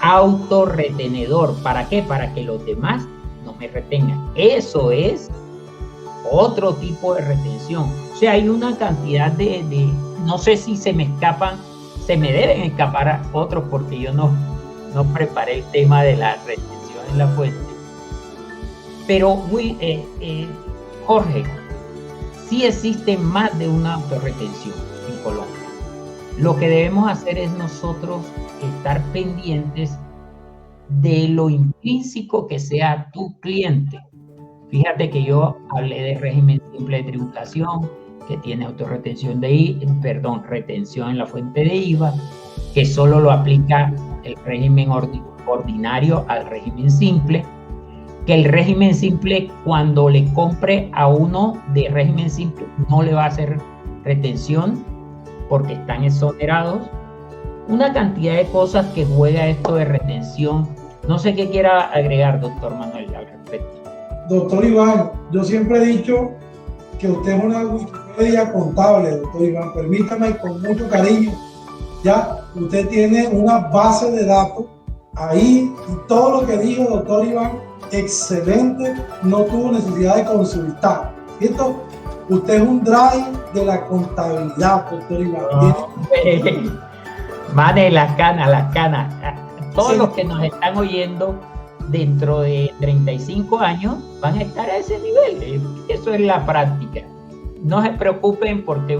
autorretenedor. ¿Para qué? Para que los demás no me retengan. Eso es otro tipo de retención. O sea, hay una cantidad de no sé si se me deben escapar a otros porque yo no preparé el tema de la retención en la fuente. Pero Jorge, sí existe más de una autorretención en Colombia. Lo que debemos hacer es nosotros estar pendientes de lo intrínseco que sea tu cliente. Fíjate que yo hablé de régimen simple de tributación, que tiene autorretención retención en la fuente de IVA, que solo lo aplica el régimen ordinario al régimen simple, que el régimen simple, cuando le compre a uno de régimen simple, no le va a hacer retención porque están exonerados. Una cantidad de cosas que juega esto de retención. No sé qué quiera agregar, doctor Manuel, al respecto. Doctor Iván, yo siempre he dicho que usted es una Wikipedia contable, doctor Iván. Permítame, con mucho cariño, ya usted tiene una base de datos ahí y todo lo que dijo, doctor Iván, excelente, no tuvo necesidad de consultar, ¿cierto? Usted es un drive de la contabilidad, doctor Iván. Mane, las canas. Todos los que nos están oyendo dentro de 35 años van a estar a ese nivel. Eso es la práctica. No se preocupen porque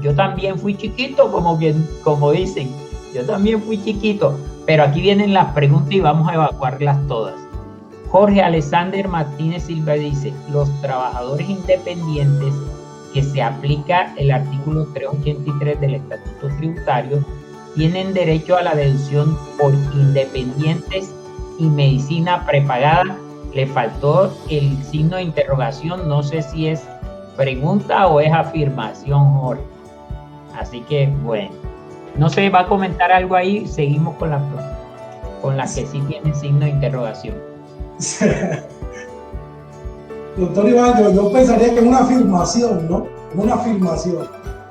Yo también fui chiquito, como dicen, yo también fui chiquito, pero aquí vienen las preguntas y vamos a evacuarlas todas. Jorge Alexander Martínez Silva dice, los trabajadores independientes que se aplica el artículo 383 del Estatuto Tributario tienen derecho a la deducción por independientes y medicina prepagada. Le faltó el signo de interrogación, no sé si es pregunta o es afirmación, Jorge. Así que, bueno, no sé, ¿va a comentar algo ahí? Seguimos con las que sí tienen signo de interrogación. Doctor Iván, yo pensaría que es una afirmación, ¿no? Una afirmación.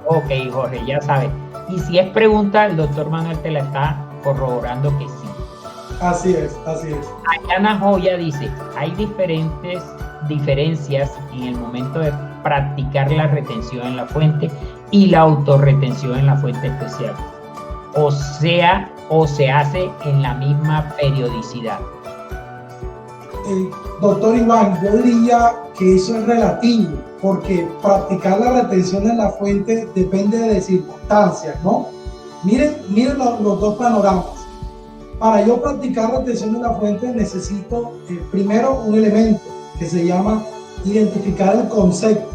Ok, Jorge, ya sabes. Y si es pregunta, el doctor Manuel te la está corroborando que sí. Así es, así es. Ayana Joya dice, hay diferencias en el momento de practicar la retención en la fuente y la autorretención en la fuente especial. O se hace en la misma periodicidad. Doctor Iván, yo diría que eso es relativo, porque practicar la retención en la fuente depende de circunstancias, ¿no? Miren los dos panoramas. Para yo practicar retención en la fuente necesito primero un elemento que se llama identificar el concepto.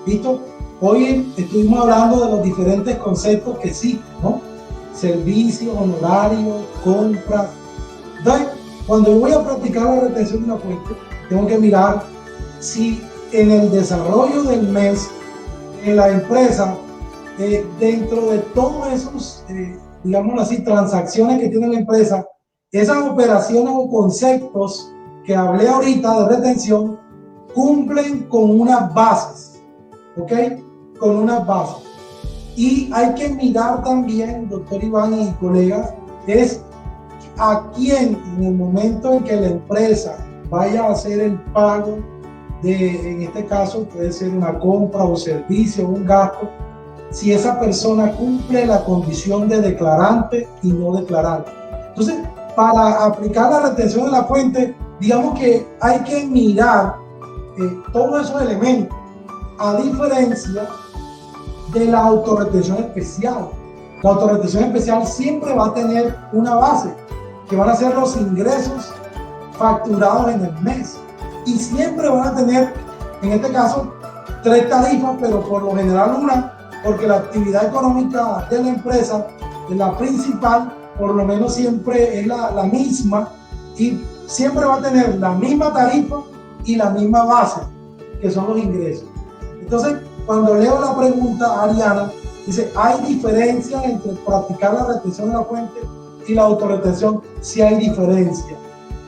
¿Listo? Hoy estuvimos hablando de los diferentes conceptos que existen, ¿no? Servicios, honorarios, compras. Entonces, cuando yo voy a practicar la retención de la fuente, tengo que mirar si en el desarrollo del mes, en la empresa, dentro de todos esos, digámoslo así, transacciones que tiene la empresa, esas operaciones o conceptos que hablé ahorita de retención cumplen con unas bases, ¿ok? Con unas bases. Y hay que mirar también, doctor Iván y colegas, es a quién en el momento en que la empresa vaya a hacer el pago de, en este caso puede ser una compra o servicio o un gasto, si esa persona cumple la condición de declarante y no declarante. Entonces, para aplicar la retención de la fuente, digamos que hay que mirar todos esos elementos, a diferencia de la autorretención especial. La autorretención especial siempre va a tener una base, que van a ser los ingresos facturados en el mes. Y siempre van a tener, en este caso, 3 tarifas, pero por lo general una, porque la actividad económica de la empresa, la principal, por lo menos siempre es la misma, y siempre va a tener la misma tarifa y la misma base, que son los ingresos. Entonces, cuando leo la pregunta, Ariana dice, ¿hay diferencia entre practicar la retención de la fuente y la autorretención? Sí hay diferencia,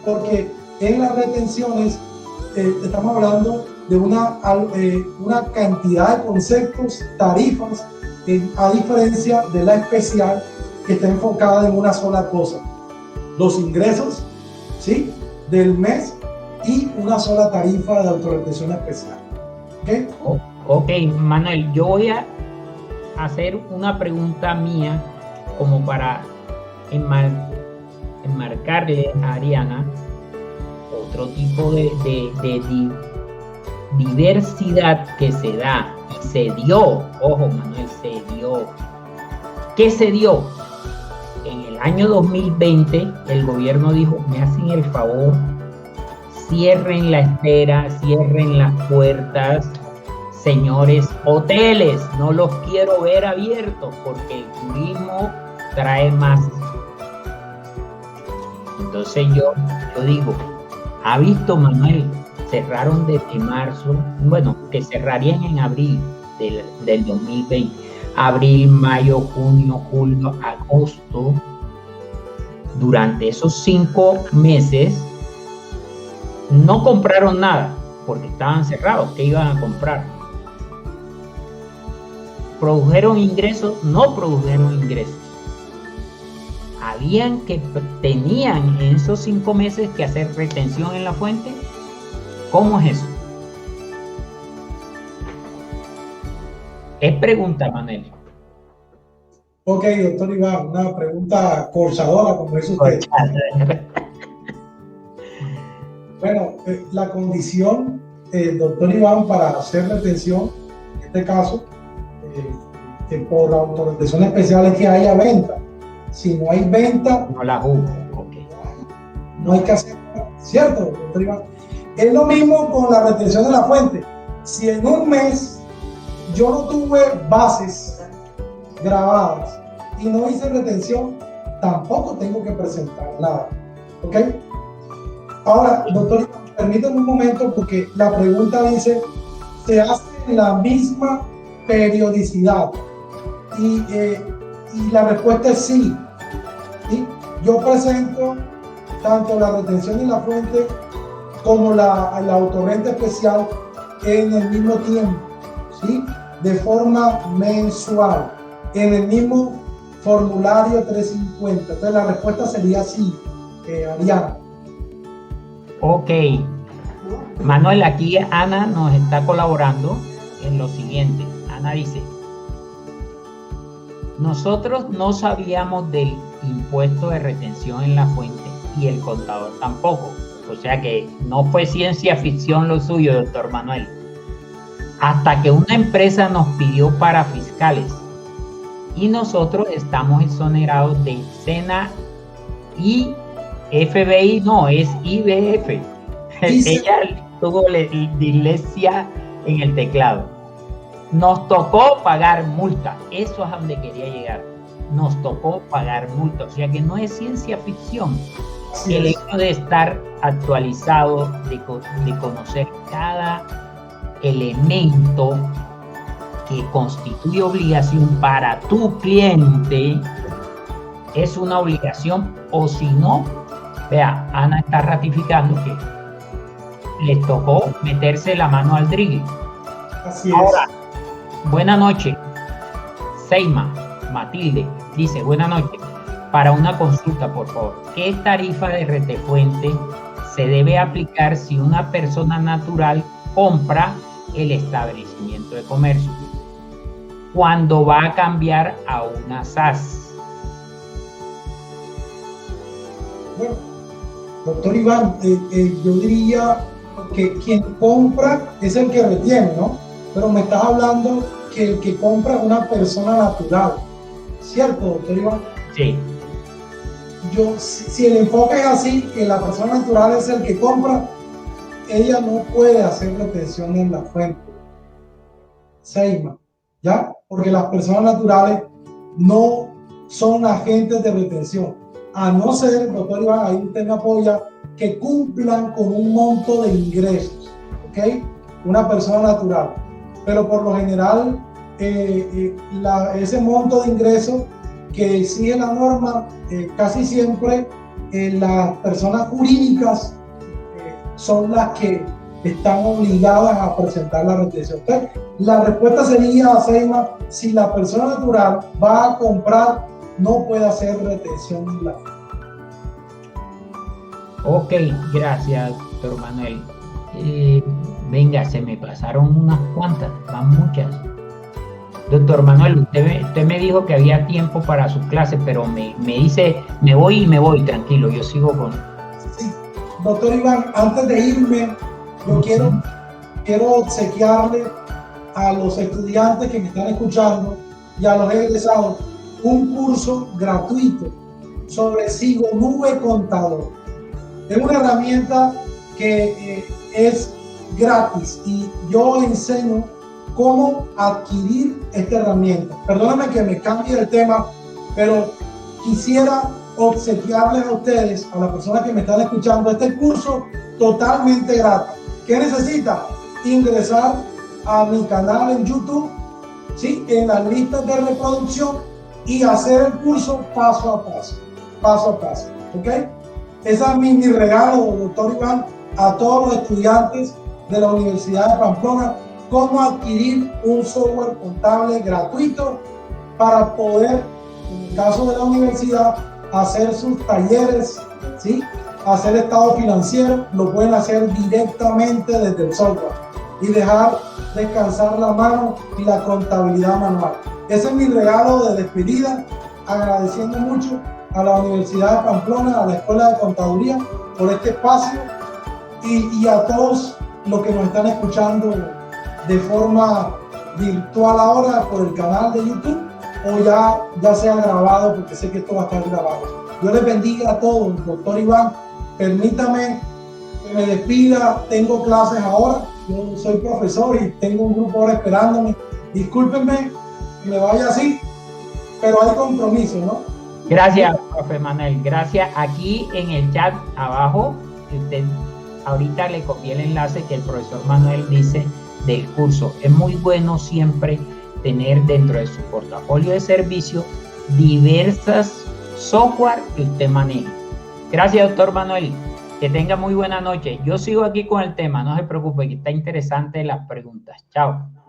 porque en las retenciones estamos hablando de una cantidad de conceptos, tarifas, a diferencia de la especial, que está enfocada en una sola cosa, los ingresos, ¿sí?, del mes y una sola tarifa de autorretención especial. ¿Okay? Ok, Manuel, yo voy a hacer una pregunta mía como para enmarcarle a Ariana otro tipo de diversidad que se da y se dio, ojo Manuel, se dio. ¿Qué se dio? En el año 2020 el gobierno dijo, me hacen el favor, cierren la espera, cierren las puertas, señores hoteles, no los quiero ver abiertos porque el turismo trae más. Entonces yo digo, ¿ha visto Manuel? Cerraron desde marzo, bueno, que cerrarían en abril del 2020. Abril, mayo, junio, julio, agosto. Durante esos 5 meses no compraron nada porque estaban cerrados. ¿Qué iban a comprar? ¿Produjeron ingresos? No produjeron ingresos. Tenían en esos 5 meses que hacer retención en la fuente. ¿Cómo es eso? Es pregunta, Manuel. Ok, doctor Iván, una pregunta corchadora, como dice usted. Bueno, la condición, doctor Iván, para hacer retención, en este caso, por autorización especial es que haya venta. Si no hay venta, no la juzgo. Okay. No hay que hacer, ¿cierto, doctor Iván? Es lo mismo con la retención de la fuente. Si en un mes yo no tuve bases grabadas y no hice retención, tampoco tengo que presentar nada. ¿Ok? Ahora, doctor, permítame un momento porque la pregunta dice, ¿se hace en la misma periodicidad? Y la respuesta es sí. ¿Sí? Yo presento tanto la retención y la fuente como la autorrenta especial en el mismo tiempo, ¿sí? De forma mensual, en el mismo formulario 350. Entonces la respuesta sería sí, Ariana. Ok. Manuel, aquí Ana nos está colaborando en lo siguiente. Ana dice, nosotros no sabíamos del impuesto de retención en la fuente y el contador tampoco. O sea que no fue ciencia ficción lo suyo, doctor Manuel. Hasta que una empresa nos pidió para fiscales y nosotros estamos exonerados de SENA y FBI, no, es IBF. Ella tuvo dislexia en el teclado. Nos tocó pagar multa. Eso es a donde quería llegar. Nos tocó pagar multa. O sea que no es ciencia ficción. Sí, el hecho de estar actualizado, de conocer cada elemento que constituye obligación para tu cliente es una obligación, o si no, vea, Ana está ratificando que les tocó meterse la mano al drill. Así ahora, es. Buena noche. Seima Matilde dice, buena noche. Para una consulta, por favor, ¿qué tarifa de retefuente se debe aplicar si una persona natural compra el establecimiento de comercio cuando va a cambiar a una SAS? Bueno, doctor Iván, yo diría que quien compra es el que retiene, ¿no? Pero me estás hablando que el que compra es una persona natural, ¿cierto, doctor Iván? Sí. Si el enfoque es así, que la persona natural es el que compra, ella no puede hacer retención en la fuente. Seima, ¿ya? Porque las personas naturales no son agentes de retención. A no ser, doctor Iván, ahí usted me apoya, que cumplan con un monto de ingresos, ¿ok? Una persona natural. Pero por lo general, ese monto de ingresos que exige la norma, casi siempre las personas jurídicas son las que están obligadas a presentar la retención. Entonces, la respuesta sería, Seima, si la persona natural va a comprar, no puede hacer retención en la fuente. Ok, gracias, doctor Manuel. Venga, se me pasaron unas cuantas, van muchas. Doctor Manuel, usted me dijo que había tiempo para su clase, pero me dice, me voy, tranquilo, yo sigo con... Sí, doctor Iván, antes de irme, yo quiero obsequiarle a los estudiantes que me están escuchando y a los egresados un curso gratuito sobre Sigo Nube Contador. Es una herramienta que es gratis y yo enseño cómo adquirir esta herramienta. Perdóname que me cambie el tema, pero quisiera obsequiarles a ustedes, a las personas que me están escuchando, este curso totalmente gratis. ¿Qué necesita? Ingresar a mi canal en YouTube, ¿sí? En las listas de reproducción y hacer el curso paso a paso, ¿ok? Ese es mi regalo, doctor Iván, a todos los estudiantes de la Universidad de Pamplona, cómo adquirir un software contable gratuito para poder, en el caso de la universidad, hacer sus talleres, ¿sí? Hacer estado financiero, lo pueden hacer directamente desde el software y dejar descansar la mano y la contabilidad manual. Ese es mi regalo de despedida, agradeciendo mucho a la Universidad de Pamplona, a la Escuela de Contaduría por este espacio y a todos los que nos están escuchando de forma virtual ahora por el canal de YouTube o ya sea grabado, porque sé que esto va a estar grabado. Dios les bendiga a todos. Doctor Iván, permítame que me despida. Tengo clases ahora. Yo soy profesor y tengo un grupo ahora esperándome. Discúlpenme que me vaya así, pero hay compromiso, ¿no? Gracias, profe Manuel. Gracias. Aquí en el chat abajo, usted ahorita le copié el enlace que el profesor Manuel dice del curso. Es muy bueno siempre tener dentro de su portafolio de servicio diversas software que usted maneje. Gracias, doctor Manuel. Que tenga muy buena noche. Yo sigo aquí con el tema, no se preocupe, que está interesante las preguntas. Chao.